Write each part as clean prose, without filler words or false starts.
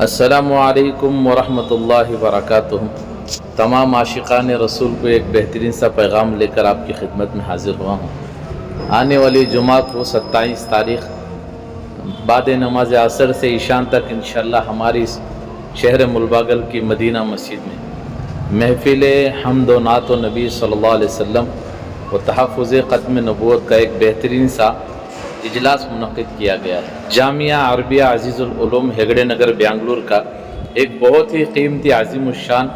السلام علیکم ورحمۃ اللہ وبرکاتہ۔ تمام عاشقان رسول کو ایک بہترین سا پیغام لے کر آپ کی خدمت میں حاضر ہوا ہوں۔ آنے والی جمعہ کو 27 تاریخ بعد نماز عصر سے عشاء تک انشاءاللہ ہماری اس شہر ملباگل کی مدینہ مسجد میں محفل حمد و نعت و نبی صلی اللہ علیہ وسلم و تحفظ ختم نبوت کا ایک بہترین سا اجلاس منعقد کیا گیا ہے۔ جامعہ عربیہ عزیز العلوم ہیگڑے نگر بنگلور کا ایک بہت ہی قیمتی عظیم الشان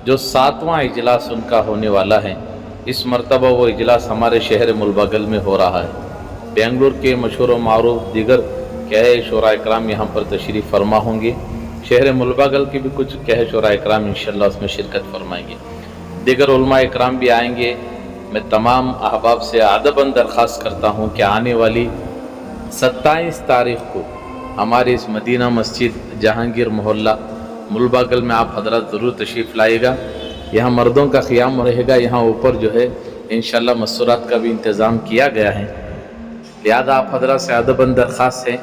جو 7واں اجلاس ان کا ہونے والا ہے۔ اس مرتبہ وہ اجلاس ہمارے شہر ملباگل میں ہو رہا ہے۔ بنگلور کے مشہور و معروف دیگر کہہ شعراء اکرام یہاں پر تشریف فرما ہوں گے۔ شہر ملباگل کے بھی کچھ کہہ شعراء اکرام انشاءاللہ اس میں شرکت فرمائیں گے۔ دیگر علماء اکرام بھی آئیں گے۔ میں تمام احباب سے ادباً درخواست کرتا ہوں کہ آنے والی 27 تاریخ کو ہماری اس مدینہ مسجد جہانگیر محلہ ملباگل میں آپ حضرات ضرور تشریف لائے گا۔ یہاں مردوں کا قیام رہے گا، یہاں اوپر جو ہے انشاءاللہ مسورات کا بھی انتظام کیا گیا ہے۔ لہذا آپ حضرات سے ادباً درخواست ہے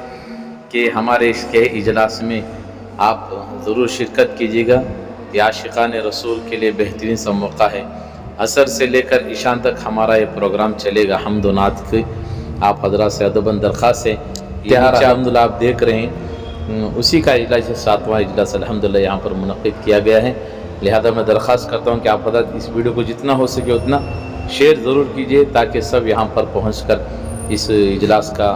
کہ ہمارے اس کے اجلاس میں آپ ضرور شرکت کیجیے گا۔ یہ عاشقان رسول کے لیے بہترین سا موقع ہے۔ عصر سے لے کر عشاء تک ہمارا یہ پروگرام چلے گا حمد و نعت کی۔ آپ حضرات سے ادباً درخواست ہے۔ یہ الحمدللہ آپ دیکھ رہے ہیں اسی کا اجلاس 7واں اجلاس الحمدللہ یہاں پر منعقد کیا گیا ہے۔ لہذا میں درخواست کرتا ہوں کہ آپ حضرات اس ویڈیو کو جتنا ہو سکے اتنا شیئر ضرور کیجیے تاکہ سب یہاں پر پہنچ کر اس اجلاس کا